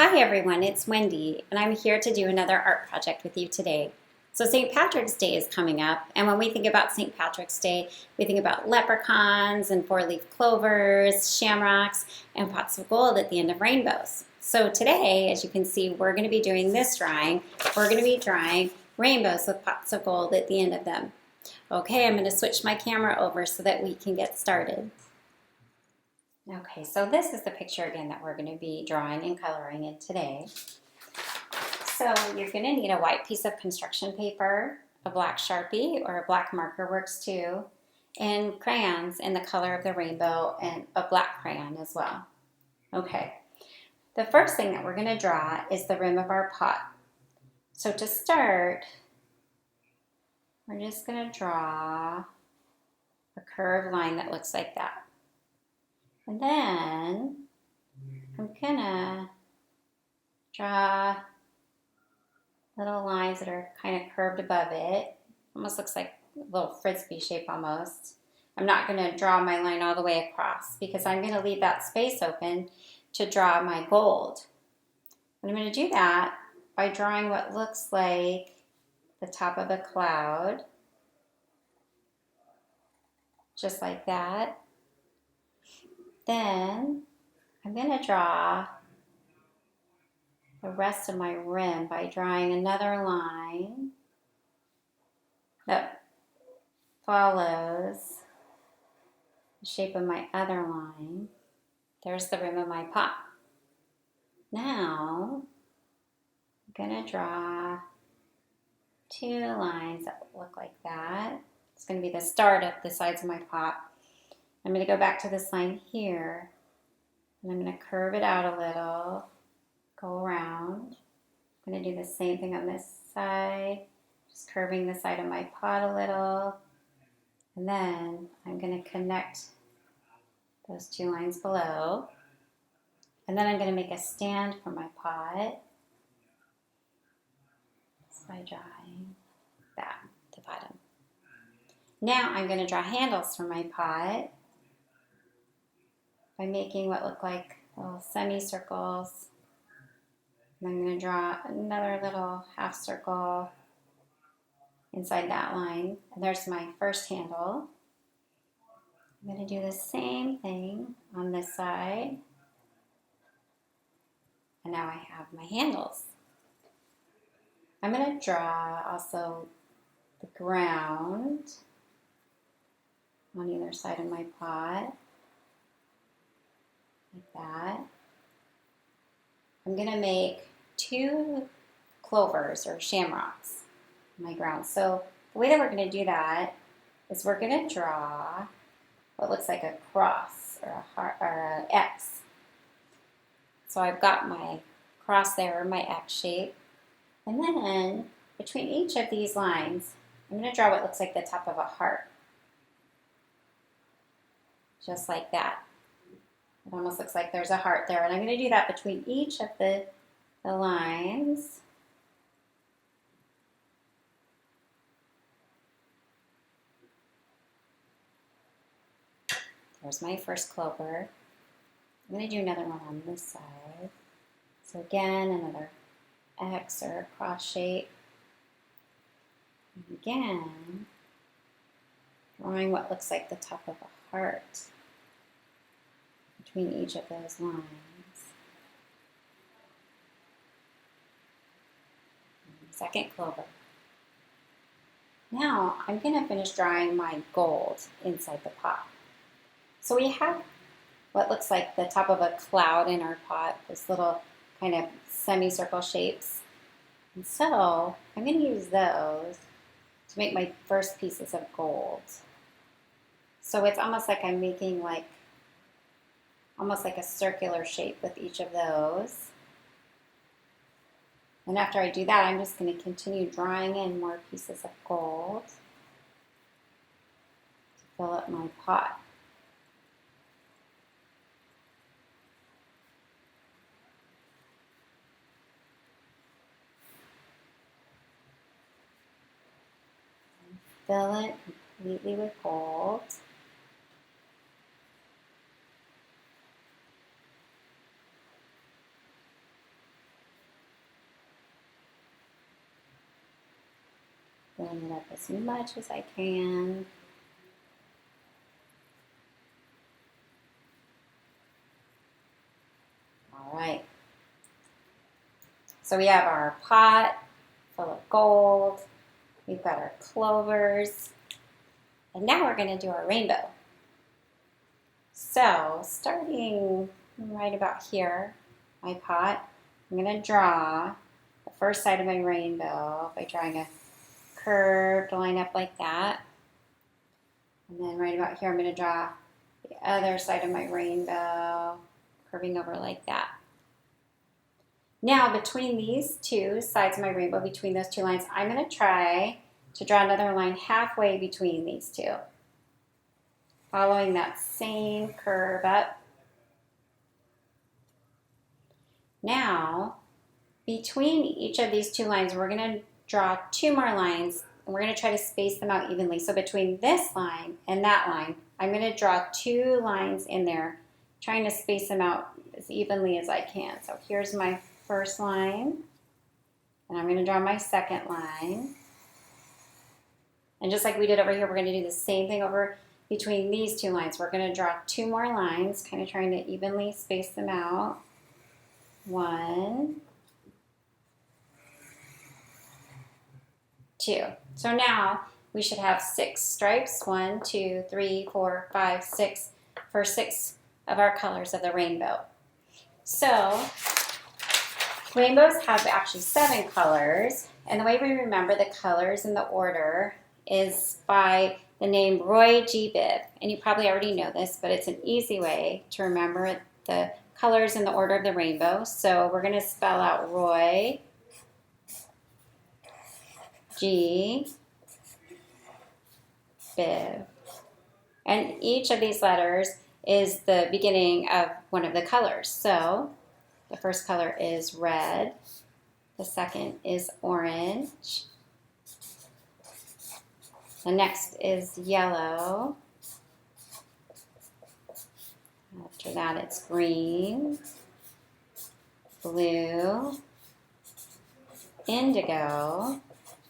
Hi everyone, it's Wendy, and I'm here to do another art project with you today. So St. Patrick's Day is coming up, and when we think about St. Patrick's Day, we think about leprechauns and four-leaf clovers, shamrocks, and pots of gold at the end of rainbows. So today, as you can see, we're going to be doing this drawing. We're going to be drawing rainbows with pots of gold at the end of them. Okay, I'm going to switch my camera over so that we can get started. Okay, so this is the picture again that we're going to be drawing and coloring in today. So you're going to need a white piece of construction paper, a black Sharpie or a black marker works too, and crayons in the color of the rainbow and a black crayon as well. Okay, the first thing that we're going to draw is the rim of our pot. So to start, we're just going to draw a curved line that looks like that. And then I'm gonna draw little lines that are kind of curved above it. Almost looks like a little frisbee shape almost. I'm not gonna draw my line all the way across because I'm gonna leave that space open to draw my gold. And I'm gonna do that by drawing what looks like the top of a cloud. Just like that. Then I'm going to draw the rest of my rim by drawing another line that follows the shape of my other line. There's the rim of my pot. Now I'm going to draw two lines that look like that. It's going to be the start of the sides of my pot. I'm going to go back to this line here, and I'm going to curve it out a little, go around. I'm going to do the same thing on this side, just curving the side of my pot a little. And then I'm going to connect those two lines below. And then I'm going to make a stand for my pot just by drawing that at the bottom. Now I'm going to draw handles for my pot by making what look like little semicircles. And I'm going to draw another little half circle inside that line. And there's my first handle. I'm going to do the same thing on this side. And now I have my handles. I'm going to draw also the ground on either side of my pot, like that. I'm going to make two clovers or shamrocks on my ground. So the way that we're going to do that is we're going to draw what looks like a cross or a heart or an X. So I've got my cross there, my X shape. And then between each of these lines, I'm going to draw what looks like the top of a heart. Just like that. It almost looks like there's a heart there. And I'm going to do that between each of the lines. There's my first clover. I'm going to do another one on this side. So again, another X or a cross shape. And again, drawing what looks like the top of a heart between each of those lines. Second clover. Now I'm going to finish drawing my gold inside the pot. So we have what looks like the top of a cloud in our pot, this little kind of semicircle shapes. And so I'm going to use those to make my first pieces of gold. So it's almost like I'm making almost like a circular shape with each of those. And after I do that, I'm just going to continue drawing in more pieces of gold to fill up my pot. Fill it completely with gold. Filling it up as much as I can. All right. So we have our pot full of gold. We've got our clovers. And now we're going to do our rainbow. So starting right about here, my pot, I'm going to draw the first side of my rainbow by drawing a curved line up like that. And then right about here, I'm going to draw the other side of my rainbow, curving over like that. Now, between these two sides of my rainbow, between those two lines, I'm going to try to draw another line halfway between these two, following that same curve up. Now, between each of these two lines, we're going to draw two more lines, and we're going to try to space them out evenly. So between this line and that line, I'm going to draw two lines in there, trying to space them out as evenly as I can. So here's my first line, and I'm going to draw my second line. And just like we did over here, we're going to do the same thing over between these two lines. We're going to draw two more lines, kind of trying to evenly space them out. 1, 2. So now we should have 6 stripes. 1, 2, 3, 4, 5, 6 for 6 of our colors of the rainbow. So rainbows have actually 7 colors, and the way we remember the colors in the order is by the name Roy G. Biv. And you probably already know this, but it's an easy way to remember the colors in the order of the rainbow. So we're going to spell out Roy G. Biv. And each of these letters is the beginning of one of the colors. So the first color is red. The second is orange. The next is yellow. After that, it's green, blue, indigo,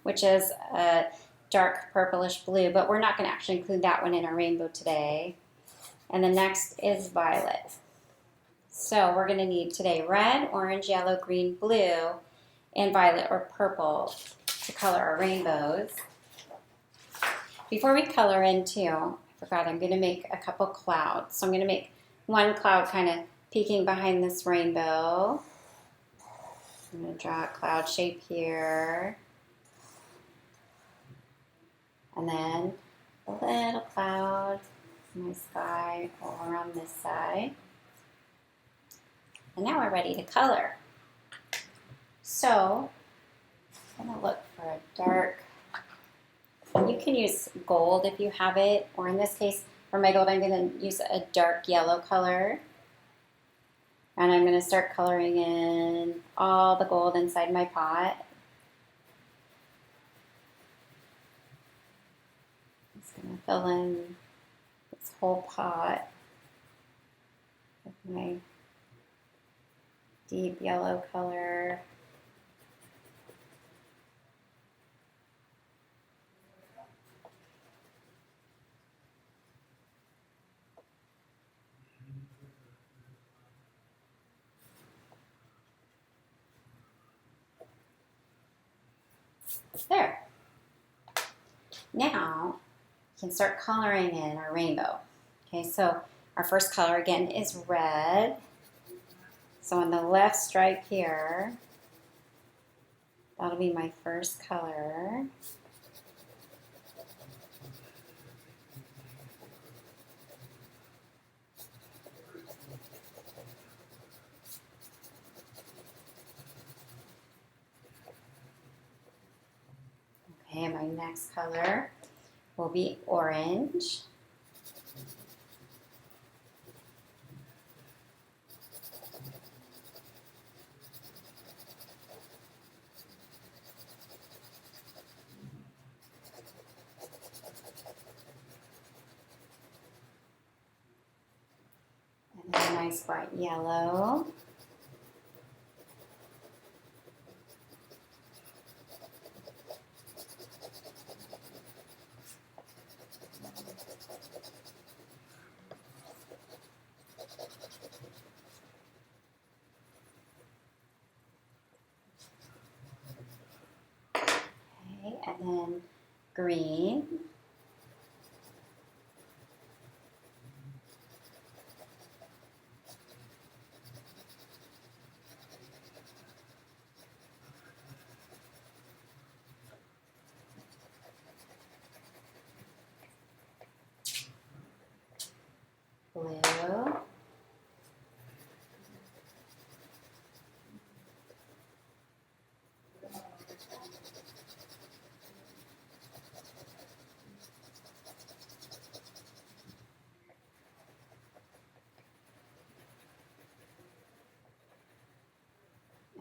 which is a dark purplish blue, but we're not going to actually include that one in our rainbow today. And the next is violet. So we're going to need today red, orange, yellow, green, blue, and violet or purple to color our rainbows. Before we color in too, I forgot, I'm going to make a couple clouds. So I'm going to make one cloud kind of peeking behind this rainbow. I'm going to draw a cloud shape here. And then a little cloud in my sky over on this side. And now we're ready to color. So I'm going to look for a dark, you can use gold if you have it, or in this case, for my gold, I'm going to use a dark yellow color. And I'm going to start coloring in all the gold inside my pot. I'm just going to fill in this whole pot with my deep yellow color. There. Now we can start coloring in our rainbow. Okay, so our first color again is red. So on the left stripe here, that'll be my first color. Okay, and my next color will be orange. And then a nice bright yellow. then green. Blue.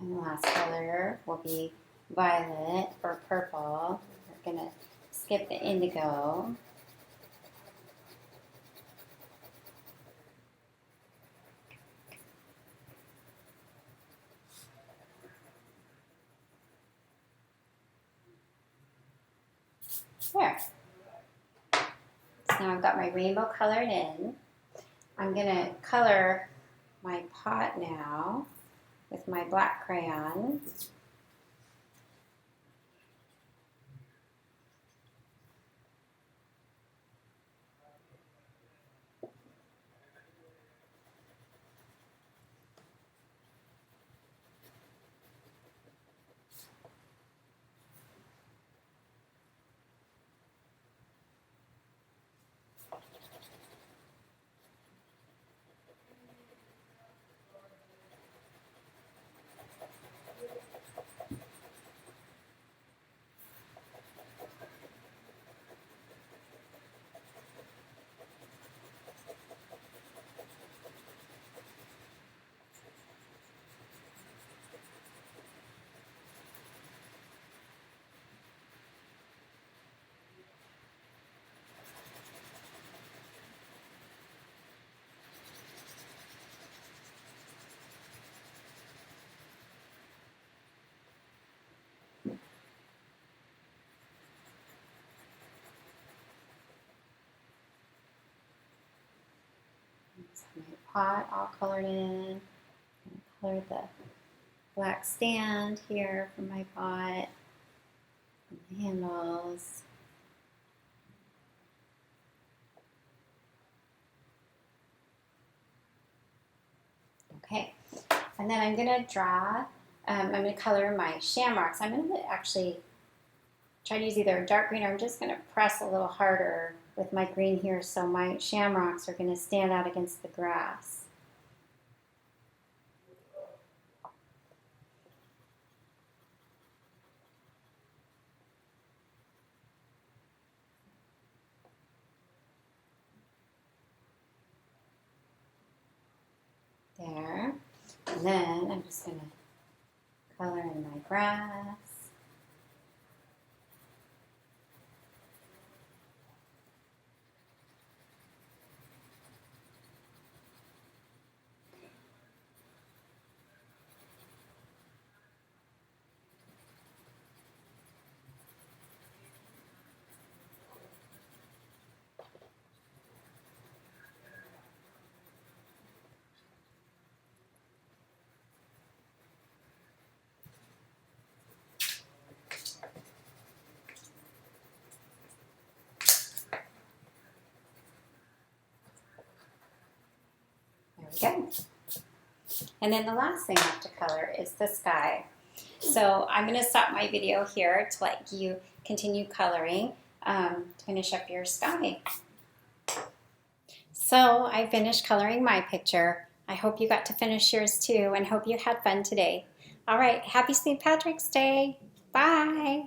And the last color will be violet or purple. We're going to skip the indigo. There. So now I've got my rainbow colored in. I'm going to color my pot now with my black crayon. My pot all colored in. I'm going to color the black stand here for my pot, and the handles. Okay, and then I'm going to draw, I'm going to color my shamrocks. I'm going to actually try to use either a dark green, or I'm just going to press a little harder with my green here, so my shamrocks are going to stand out against the grass. There. And then I'm just going to color in my grass. There we go. And then the last thing I have to color is the sky. So I'm going to stop my video here to let you continue coloring to finish up your sky. So I finished coloring my picture. I hope you got to finish yours too, and hope you had fun today. All right, happy St. Patrick's Day. Bye.